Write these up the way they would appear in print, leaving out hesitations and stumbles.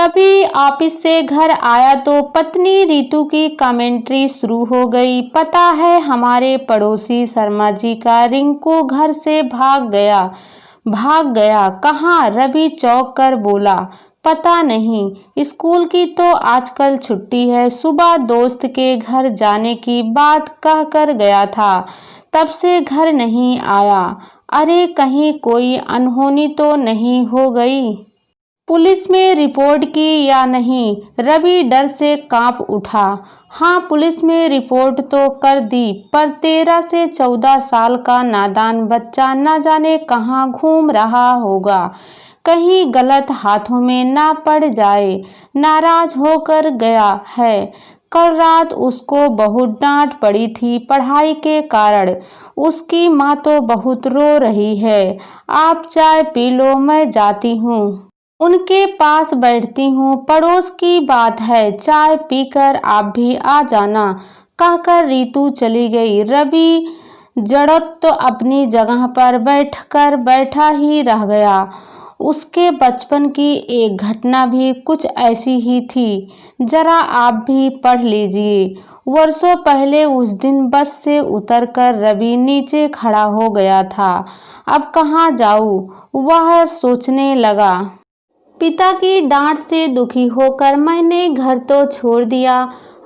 Ravi office से घर आया तो पत्नी रितु की कमेंट्री शुरू हो गई। पता है हमारे पड़ोसी शर्मा जी का रिंकू घर से भाग गया। कहाँ? रवि चौंक कर बोला। पता नहीं, स्कूल की तो आजकल छुट्टी है। सुबह दोस्त के घर जाने की बात कह कर गया था, तब से घर नहीं आया। अरे कहीं कोई अनहोनी तो नहीं हो गई? पुलिस में रिपोर्ट की या नहीं? रवि डर से कांप उठा। हाँ, पुलिस में रिपोर्ट तो कर दी, पर 13 से 14 साल का नादान बच्चा न जाने कहाँ घूम रहा होगा, कहीं गलत हाथों में ना पड़ जाए। नाराज होकर गया है। कल रात उसको बहुत डांट पड़ी थी पढ़ाई के कारण। उसकी माँ तो बहुत रो रही है। आप चाय पी लो, मैं जाती हूँ, उनके पास बैठती हूँ। पड़ोस की बात है, चाय पीकर आप भी आ जाना, कहकर रितु चली गई। रवि जड़त तो अपनी जगह पर बैठा ही रह गया। उसके बचपन की एक घटना भी कुछ ऐसी ही थी, जरा आप भी पढ़ लीजिए। वर्षों पहले उस दिन बस से उतरकर रवि नीचे खड़ा हो गया था। अब कहाँ जाऊँ, वह सोचने लगा। पिता की डांट से दुखी होकर मैंने घर तो छोड़ दिया,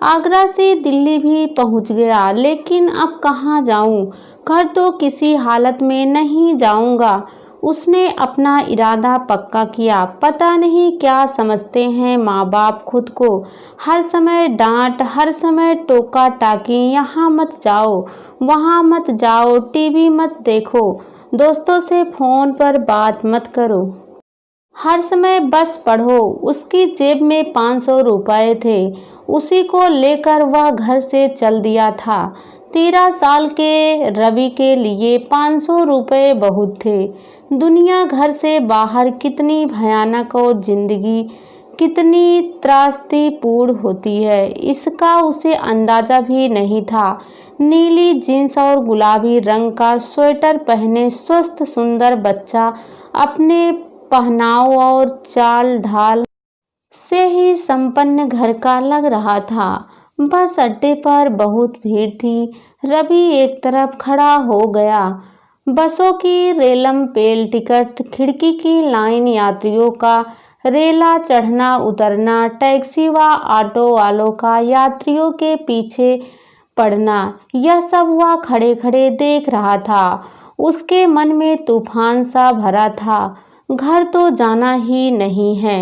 आगरा से दिल्ली भी पहुंच गया, लेकिन अब कहाँ जाऊं? घर तो किसी हालत में नहीं जाऊंगा। उसने अपना इरादा पक्का किया। पता नहीं क्या समझते हैं माँ बाप खुद को। हर समय डांट, हर समय टोका टाकी, यहाँ मत जाओ, वहाँ मत जाओ, टीवी मत देखो, दोस्तों से फोन पर बात मत करो, हर समय बस पढ़ो। उसकी जेब में 500 रुपए थे, उसी को लेकर वह घर से चल दिया था। 13 साल के रवि के लिए 500 रुपए बहुत थे। दुनिया घर से बाहर कितनी भयानक और जिंदगी कितनी त्रासदीपूर्ण होती है, इसका उसे अंदाजा भी नहीं था। नीली जींस और गुलाबी रंग का स्वेटर पहने स्वस्थ सुंदर बच्चा अपने पहनाव और चाल ढाल से ही संपन्न घर का लग रहा था। बस अड्डे पर बहुत भीड़ थी। रवि एक तरफ खड़ा हो गया। बसों की रेलम पेल, टिकट, खिड़की की लाइन, यात्रियों का रेला चढ़ना उतरना, टैक्सी व ऑटो वालों का यात्रियों के पीछे पड़ना, यह सब वह खड़े खड़े देख रहा था। उसके मन में तूफान सा भरा था। घर तो जाना ही नहीं है।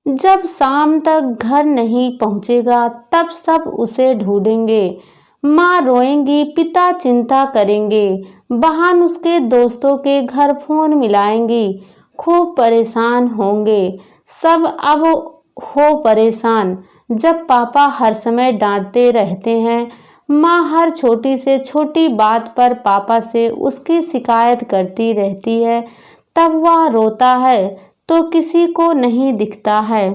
जब शाम तक घर नहीं पहुंचेगा तब सब उसे ढूंढेंगे। माँ रोएंगी, पिता चिंता करेंगे, बहन उसके दोस्तों के घर फोन मिलाएंगी, खूब परेशान होंगे। सब अब हो परेशान। जब पापा हर समय डांटते रहते हैं, माँ हर छोटी से छोटी बात पर पापा से उसकी शिकायत करती रहती है, तब वह रोता है तो किसी को नहीं दिखता है।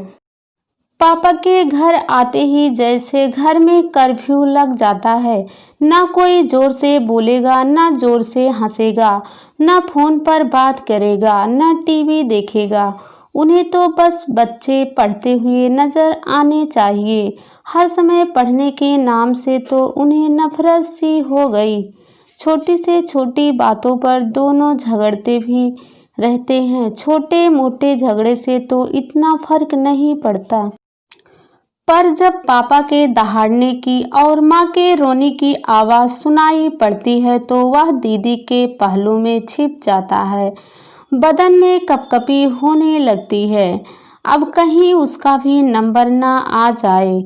पापा के घर आते ही जैसे घर में कर्फ्यू लग जाता है। ना कोई जोर से बोलेगा, ना जोर से हंसेगा, ना फोन पर बात करेगा, ना टीवी देखेगा। उन्हें तो बस बच्चे पढ़ते हुए नजर आने चाहिए। हर समय पढ़ने के नाम से तो उन्हें नफरत सी हो गई। छोटी से छोटी बातों पर दोनों झगड़ते भी रहते हैं। छोटे मोटे झगड़े से तो इतना फर्क नहीं पड़ता, पर जब पापा के दहाड़ने की और माँ के रोने की आवाज़ सुनाई पड़ती है तो वह दीदी के पहलू में छिप जाता है। बदन में कपकपी होने लगती है। अब कहीं उसका भी नंबर ना आ जाए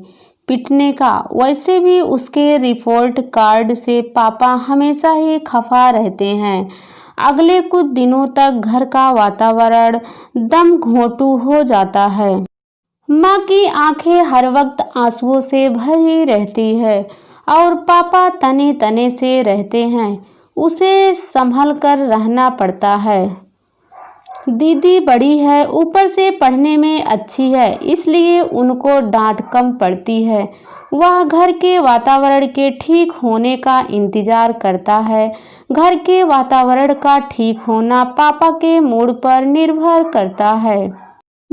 पिटने का। वैसे भी उसके रिपोर्ट कार्ड से पापा हमेशा ही खफा रहते हैं। अगले कुछ दिनों तक घर का वातावरण दम घोंटू हो जाता है। माँ की आंखें हर वक्त आंसुओं से भरी रहती है और पापा तने तने से रहते हैं। उसे संभल कर रहना पड़ता है। दीदी बड़ी है, ऊपर से पढ़ने में अच्छी है, इसलिए उनको डांट कम पड़ती है। वह घर के वातावरण के ठीक होने का इंतजार करता है। घर के वातावरण का ठीक होना पापा के मूड पर निर्भर करता है।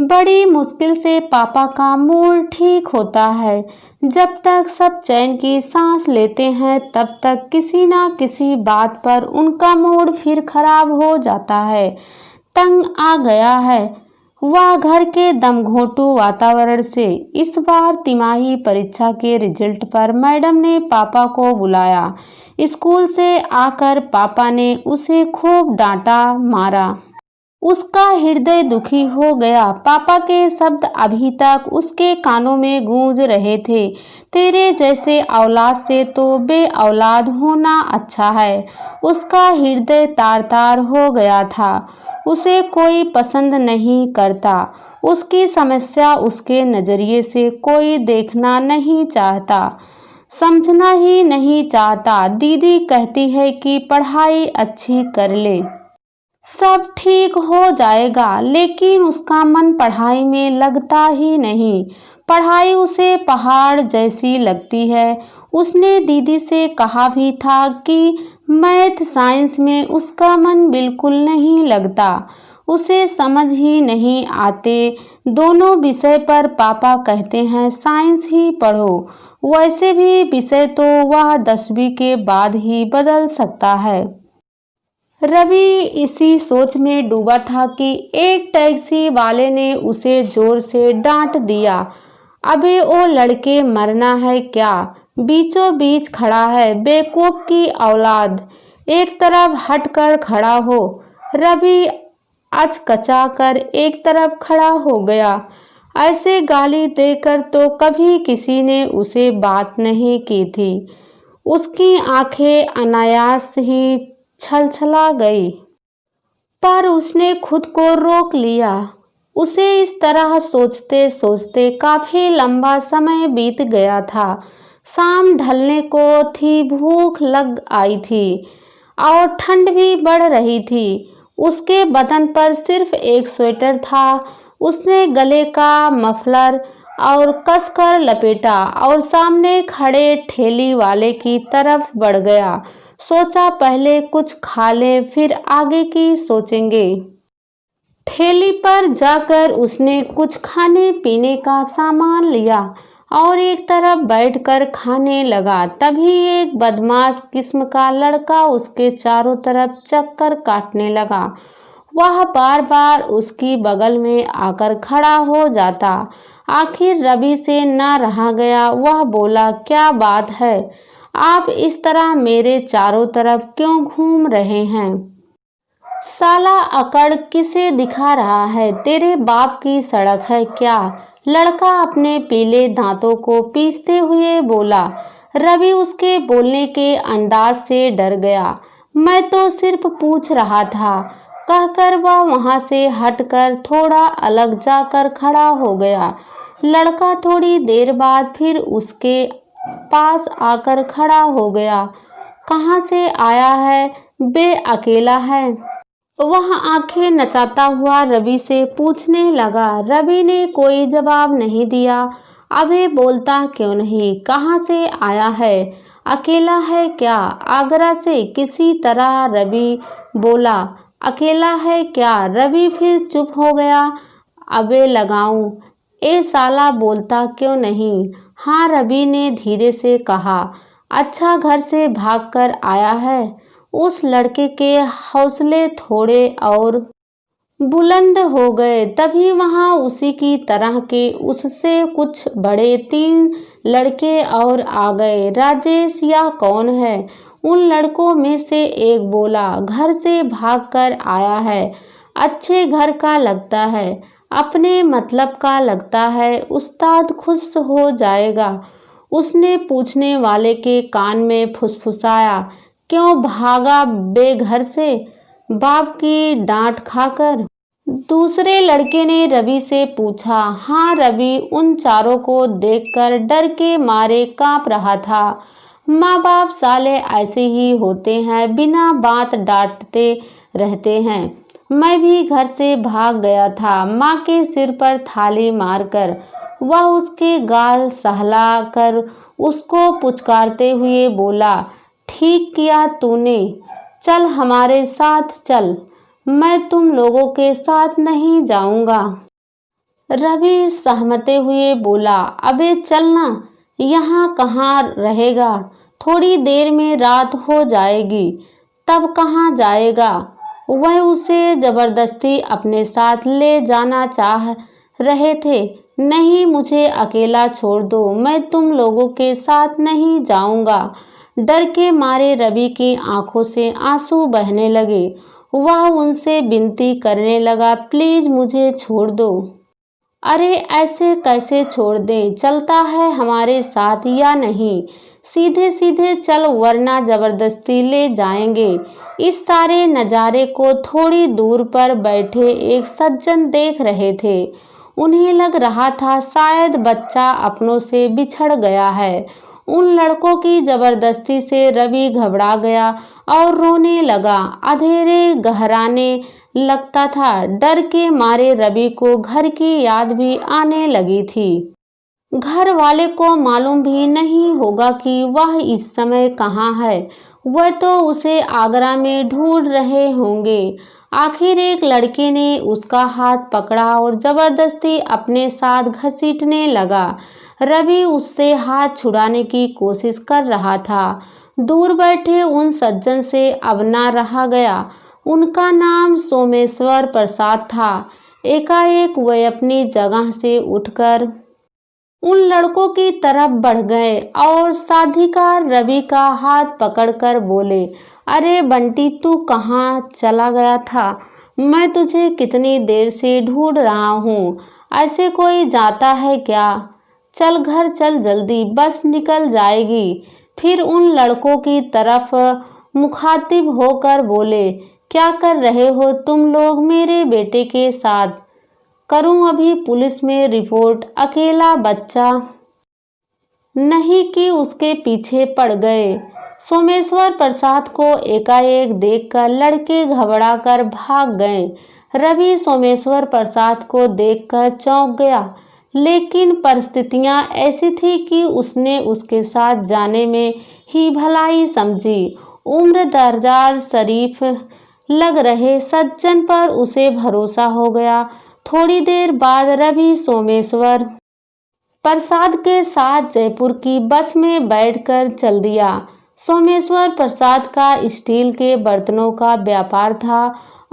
बड़ी मुश्किल से पापा का मूड ठीक होता है। जब तक सब चैन की सांस लेते हैं तब तक किसी ना किसी बात पर उनका मूड फिर खराब हो जाता है। तंग आ गया है वह घर के दमघोंटू वातावरण से। इस बार तिमाही परीक्षा के रिजल्ट पर मैडम ने पापा को बुलाया। स्कूल से आकर पापा ने उसे खूब डांटा मारा। उसका हृदय दुखी हो गया। पापा के शब्द अभी तक उसके कानों में गूंज रहे थे, तेरे जैसे औलाद से तो बे औलाद होना अच्छा है। उसका हृदय तार तार हो गया था। उसे कोई पसंद नहीं करता। उसकी समस्या उसके नज़रिए से कोई देखना नहीं चाहता, समझना ही नहीं चाहता। दीदी कहती है कि पढ़ाई अच्छी कर ले, सब ठीक हो जाएगा, लेकिन उसका मन पढ़ाई में लगता ही नहीं। पढ़ाई उसे पहाड़ जैसी लगती है। उसने दीदी से कहा भी था कि मैथ साइंस में उसका मन बिल्कुल नहीं लगता, उसे समझ ही नहीं आते दोनों विषय। पर पापा कहते हैं साइंस ही पढ़ो। वैसे भी विषय तो वह 10वीं के बाद ही बदल सकता है। रवि इसी सोच में डूबा था कि एक टैक्सी वाले ने उसे जोर से डांट दिया। अबे ओ लड़के, मरना है क्या? बीचों बीच खड़ा है, बेवकूफ की औलाद, एक तरफ हटकर खड़ा हो। रवि अचकचा कर एक तरफ खड़ा हो गया। ऐसे गाली देकर तो कभी किसी ने उसे बात नहीं की थी। उसकी आंखें अनायास ही छलछला गई, पर उसने खुद को रोक लिया। उसे इस तरह सोचते सोचते काफी लंबा समय बीत गया था। शाम ढलने को थी, भूख लग आई थी और ठंड भी बढ़ रही थी। उसके बदन पर सिर्फ एक स्वेटर था। उसने गले का मफलर और कसकर लपेटा और सामने खड़े ठेली वाले की तरफ बढ़ गया। सोचा पहले कुछ खा ले, फिर आगे की सोचेंगे। ठेली पर जाकर उसने कुछ खाने पीने का सामान लिया और एक तरफ बैठकर खाने लगा। तभी एक बदमाश किस्म का लड़का उसके चारों तरफ चक्कर काटने लगा। वह बार बार उसकी बगल में आकर खड़ा हो जाता। आखिर रवि से न रहा गया। वह बोला, क्या बात है, आप इस तरह मेरे चारों तरफ क्यों घूम रहे हैं? साला अकड़ किसे दिखा रहा है? तेरे बाप की सड़क है क्या? लड़का अपने पीले दांतों को पीसते हुए बोला। रवि उसके बोलने के अंदाज से डर गया। मैं तो सिर्फ पूछ रहा था, कहकर वह वहां से हटकर थोड़ा अलग जाकर खड़ा हो गया। लड़का थोड़ी देर बाद फिर उसके पास आकर खड़ा हो गया। कहाँ से आया है बे, अकेला है? वह आंखें नचाता हुआ रवि से पूछने लगा। रवि ने कोई जवाब नहीं दिया। अबे बोलता क्यों नहीं? कहाँ से आया है? अकेला है क्या? आगरा से। किसी तरह रवि बोला, अकेला है क्या? रवि फिर चुप हो गया। अबे लगाऊं, ए साला बोलता क्यों नहीं? हाँ, रवि ने धीरे से कहा। अच्छा, घर से भागकर आया है? उस लड़के के हौसले थोड़े और बुलंद हो गए। तभी वहां उसी की तरह के उससे कुछ बड़े 3 लड़के और आ गए। राजेश या कौन है? उन लड़कों में से एक बोला। घर से भागकर आया है, अच्छे घर का लगता है, अपने मतलब का लगता है, उस्ताद खुश हो जाएगा। उसने पूछने वाले के कान में फुसफुसाया। क्यों भागा बे घर से? बाप की डांट खाकर? दूसरे लड़के ने रवि से पूछा। हाँ, रवि उन चारों को देखकर डर के मारे कांप रहा था। माँ बाप साले ऐसे ही होते हैं, बिना बात डांटते रहते हैं। मैं भी घर से भाग गया था। माँ के सिर पर थाली मारकर वह उसके गाल सहला कर उसको पुचकारते हुए बोला, ठीक किया तूने, चल हमारे साथ चल, मैं तुम लोगों के साथ नहीं जाऊंगा। रवि सहमते हुए बोला, अबे चलना, यहाँ कहाँ रहेगा, थोड़ी देर में रात हो जाएगी, तब कहाँ जाएगा। वह उसे जबरदस्ती अपने साथ ले जाना चाह रहे थे। नहीं, मुझे अकेला छोड़ दो, मैं तुम लोगों के साथ नहीं जाऊंगा। डर के मारे रवि की आंखों से आंसू बहने लगे। वह उनसे विनती करने लगा, प्लीज मुझे छोड़ दो। अरे ऐसे कैसे छोड़ दें, चलता है हमारे साथ या नहीं? सीधे सीधे चल, वरना जबरदस्ती ले जाएंगे। इस सारे नज़ारे को थोड़ी दूर पर बैठे एक सज्जन देख रहे थे। उन्हें लग रहा था शायद बच्चा अपनों से बिछड़ गया है। उन लड़कों की जबरदस्ती से रवि घबरा गया और रोने लगा। अंधेरे गहराने लगता था। डर के मारे रवि को घर की याद भी आने लगी थी। घर वाले को मालूम भी नहीं होगा कि वह इस समय कहाँ है। वह तो उसे आगरा में ढूंढ रहे होंगे। आखिर एक लड़के ने उसका हाथ पकड़ा और जबरदस्ती अपने साथ घसीटने लगा। रवि उससे हाथ छुड़ाने की कोशिश कर रहा था। दूर बैठे उन सज्जन से अब ना रहा गया। उनका नाम सोमेश्वर प्रसाद था। एकाएक वह अपनी जगह से उठकर उन लड़कों की तरफ बढ़ गए और साधिकार रवि का हाथ पकड़कर बोले, अरे बंटी, तू कहाँ चला गया था? मैं तुझे कितनी देर से ढूंढ रहा हूँ। ऐसे कोई जाता है क्या? चल घर चल जल्दी, बस निकल जाएगी। फिर उन लड़कों की तरफ मुखातिब होकर बोले, क्या कर रहे हो तुम लोग मेरे बेटे के साथ? करूं अभी पुलिस में रिपोर्ट? अकेला बच्चा नहीं कि उसके पीछे पड़ गए। सोमेश्वर प्रसाद को एकाएक देखकर लड़के घबरा कर भाग गए। रवि सोमेश्वर प्रसाद को देखकर चौंक गया, लेकिन परिस्थितियां ऐसी थी कि उसने उसके साथ जाने में ही भलाई समझी। उम्र दराज शरीफ लग रहे सज्जन पर उसे भरोसा हो गया। थोड़ी देर बाद रवि सोमेश्वर प्रसाद के साथ जयपुर की बस में बैठकर चल दिया। सोमेश्वर प्रसाद का स्टील के बर्तनों का व्यापार था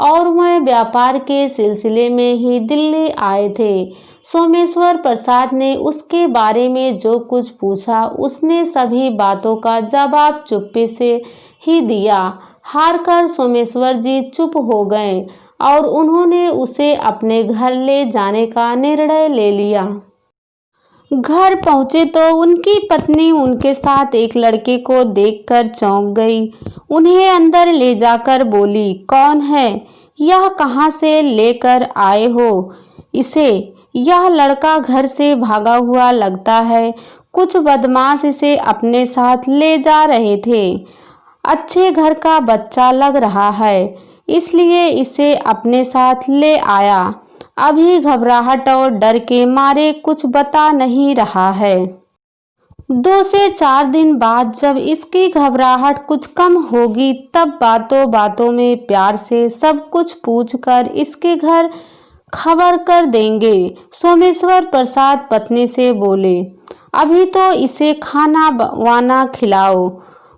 और वह व्यापार के सिलसिले में ही दिल्ली आए थे। सोमेश्वर प्रसाद ने उसके बारे में जो कुछ पूछा, उसने सभी बातों का जवाब चुप्पी से ही दिया। हारकर सोमेश्वर जी चुप हो गए और उन्होंने उसे अपने घर ले जाने का निर्णय ले लिया। घर पहुंचे तो उनकी पत्नी उनके साथ एक लड़के को देखकर चौंक गई। उन्हें अंदर ले जाकर बोली, कौन है यह? कहां से लेकर आए हो इसे? यह लड़का घर से भागा हुआ लगता है। कुछ बदमाश इसे अपने साथ ले जा रहे थे। अच्छे घर का बच्चा लग रहा है, इसलिए इसे अपने साथ ले आया। अभी घबराहट और डर के मारे कुछ बता नहीं रहा है। 2 से 4 दिन बाद जब इसकी घबराहट कुछ कम होगी, तब बातों बातों में प्यार से सब कुछ पूछकर इसके घर खबर कर देंगे। सोमेश्वर प्रसाद पत्नी से बोले, अभी तो इसे खाना वाना खिलाओ,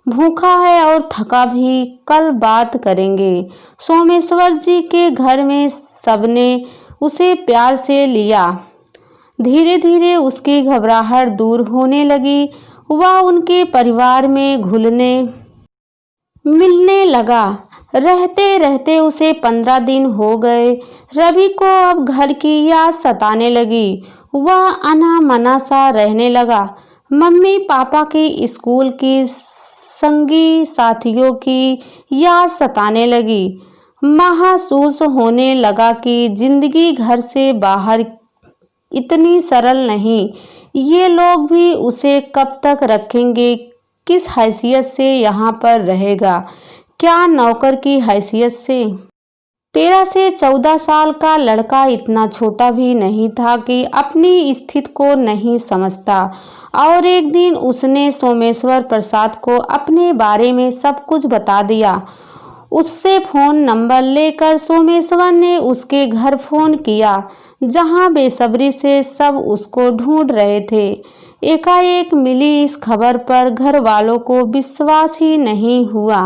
भूखा है और थका भी, कल बात करेंगे। सोमेश्वर जी के घर में सबने उसे प्यार से लिया। धीरे धीरे उसकी घबराहट दूर होने लगी। वह उनके परिवार में घुलने मिलने लगा। रहते रहते उसे 15 दिन हो गए। रवि को अब घर की याद सताने लगी। वह अना मना सा रहने लगा। मम्मी पापा की, स्कूल की, संगी साथियों की याद सताने लगी। महसूस होने लगा कि जिंदगी घर से बाहर इतनी सरल नहीं। ये लोग भी उसे कब तक रखेंगे? किस हैसियत से यहाँ पर रहेगा? क्या नौकर की हैसियत से? 13 से 14 साल का लड़का इतना छोटा भी नहीं था कि अपनी स्थिति को नहीं समझता। और एक दिन उसने सोमेश्वर प्रसाद को अपने बारे में सब कुछ बता दिया। उससे फ़ोन नंबर लेकर सोमेश्वर ने उसके घर फ़ोन किया। जहां बेसब्री से सब उसको ढूंढ रहे थे। एकाएक मिली इस खबर पर घर वालों को विश्वास ही नहीं हुआ।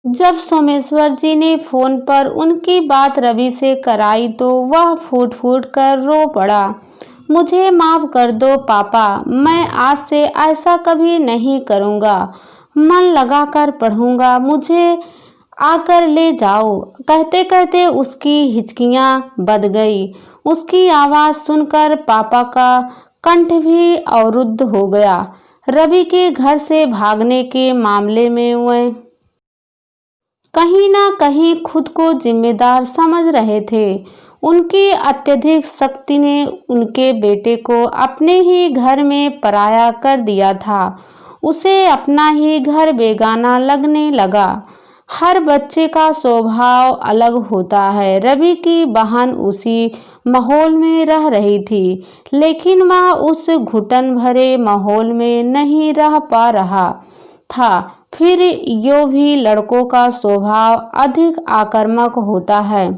जब सोमेश्वर जी ने फोन पर उनकी बात रवि से कराई तो वह फूट फूट कर रो पड़ा। मुझे माफ कर दो पापा, मैं आज से ऐसा कभी नहीं करूँगा। मन लगाकर पढ़ूंगा, मुझे आकर ले जाओ। कहते कहते उसकी हिचकियाँ बंध गई। उसकी आवाज़ सुनकर पापा का कंठ भी अवरुद्ध हो गया। रवि के घर से भागने के मामले में वह कहीं ना कहीं खुद को जिम्मेदार समझ रहे थे। उनकी अत्यधिक शक्ति ने उनके बेटे को अपने ही घर में पराया कर दिया था। उसे अपना ही घर बेगाना लगने लगा। हर बच्चे का स्वभाव अलग होता है। रवि की बहन उसी माहौल में रह रही थी, लेकिन वह उस घुटन भरे माहौल में नहीं रह पा रहा था। फिर यो भी लड़कों का स्वभाव अधिक आक्रामक होता है।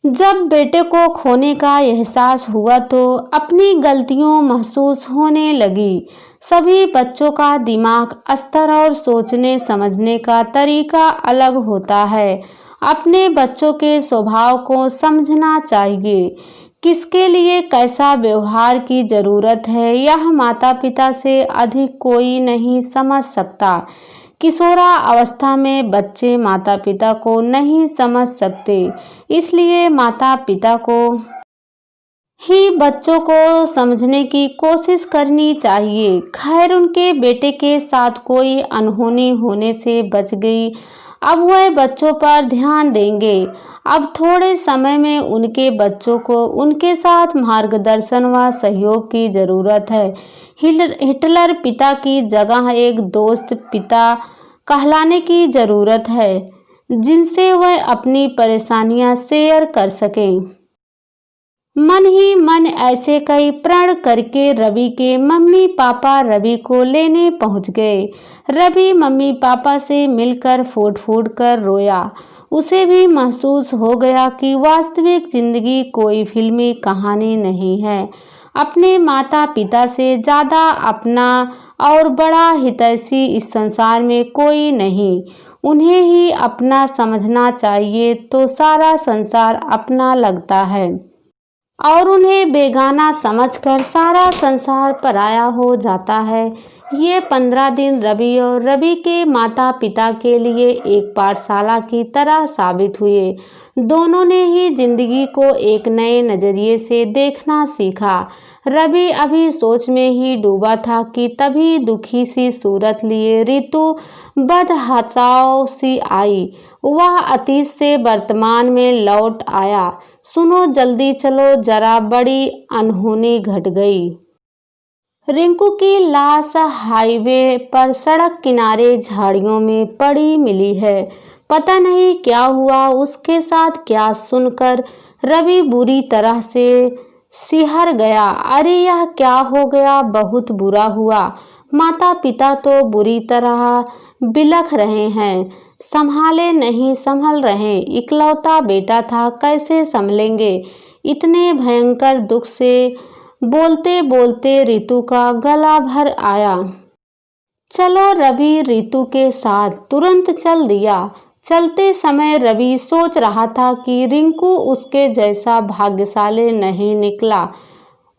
जब बेटे को खोने का एहसास हुआ तो अपनी गलतियों महसूस होने लगी। सभी बच्चों का दिमाग स्तर और सोचने समझने का तरीका अलग होता है। अपने बच्चों के स्वभाव को समझना चाहिए। किसके लिए कैसा व्यवहार की जरूरत है, यह माता पिता से अधिक कोई नहीं समझ सकता। किशोरा अवस्था में बच्चे माता पिता को नहीं समझ सकते, इसलिए माता पिता को ही बच्चों को समझने की कोशिश करनी चाहिए। खैर, उनके बेटे के साथ कोई अनहोनी होने से बच गई। अब वह बच्चों पर ध्यान देंगे। अब थोड़े समय में उनके बच्चों को उनके साथ मार्गदर्शन व सहयोग की जरूरत है। हिटलर पिता की जगह एक दोस्त पिता कहलाने की जरूरत है, जिनसे वह अपनी परेशानियां शेयर कर सकें। मन ही मन ऐसे कई प्रण करके रवि के मम्मी पापा रवि को लेने पहुंच गए। रवि मम्मी पापा से मिलकर फूट फूट कर रोया। उसे भी महसूस हो गया कि वास्तविक जिंदगी कोई फिल्मी कहानी नहीं है। अपने माता पिता से ज़्यादा अपना और बड़ा हितैषी इस संसार में कोई नहीं। उन्हें ही अपना समझना चाहिए तो सारा संसार अपना लगता है, और उन्हें बेगाना समझकर सारा संसार पराया हो जाता है। ये 15 दिन रवि और रवि के माता पिता के लिए एक पाठशाला की तरह साबित हुए। दोनों ने ही जिंदगी को एक नए नजरिए से देखना सीखा। रवि अभी सोच में ही डूबा था कि तभी दुखी सी सूरत लिए ऋतु बदहचाव सी आई। वह अतीत से वर्तमान में लौट आया। सुनो जल्दी चलो जरा, बड़ी अनहोनी घट गई। रिंकू की लाश हाईवे पर सड़क किनारे झाड़ियों में पड़ी मिली है। पता नहीं क्या हुआ उसके साथ। क्या सुनकर रवि बुरी तरह से सिहर गया। अरे यह क्या हो गया, बहुत बुरा हुआ। माता पिता तो बुरी तरह बिलख रहे हैं, संभाले नहीं संभल रहे। इकलौता बेटा था, कैसे संभलेंगे। इतने भयंकर दुख से बोलते बोलते ऋतु का गला भर आया। चलो रवि ऋतु के साथ तुरंत चल दिया। चलते समय रवि सोच रहा था कि रिंकू उसके जैसा भाग्यशाली नहीं निकला।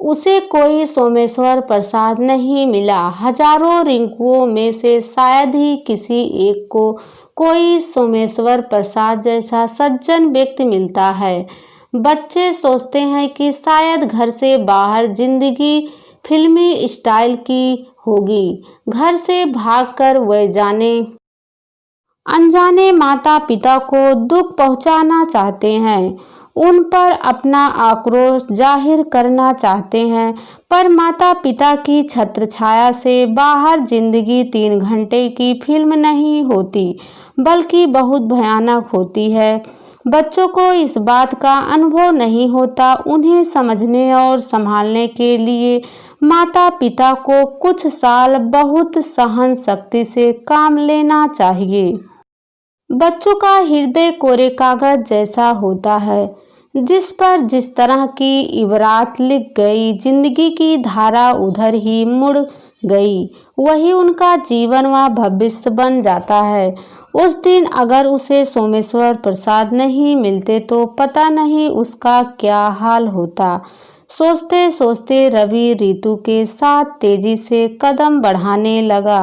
उसे कोई सोमेश्वर प्रसाद नहीं मिला। हजारों रिंकुओं में से शायद ही किसी एक को कोई सोमेश्वर प्रसाद जैसा सज्जन व्यक्ति मिलता है। बच्चे सोचते हैं कि शायद घर से बाहर जिंदगी फिल्मी स्टाइल की होगी। घर से भागकर वह जाने अनजाने माता पिता को दुख पहुंचाना चाहते हैं, उन पर अपना आक्रोश जाहिर करना चाहते हैं। पर माता पिता की छत्र छाया से बाहर जिंदगी 3 घंटे की फिल्म नहीं होती, बल्कि बहुत भयानक होती है। बच्चों को इस बात का अनुभव नहीं होता। उन्हें समझने और संभालने के लिए माता पिता को कुछ साल बहुत सहन शक्ति से काम लेना चाहिए। बच्चों का हृदय कोरे कागज जैसा होता है। जिस पर जिस तरह की इबरात लिख गई, जिंदगी की धारा उधर ही मुड़ गई, वही उनका जीवन व भविष्य बन जाता है। उस दिन अगर उसे सोमेश्वर प्रसाद नहीं मिलते तो पता नहीं उसका क्या हाल होता। सोचते सोचते रवि रितु के साथ तेजी से कदम बढ़ाने लगा।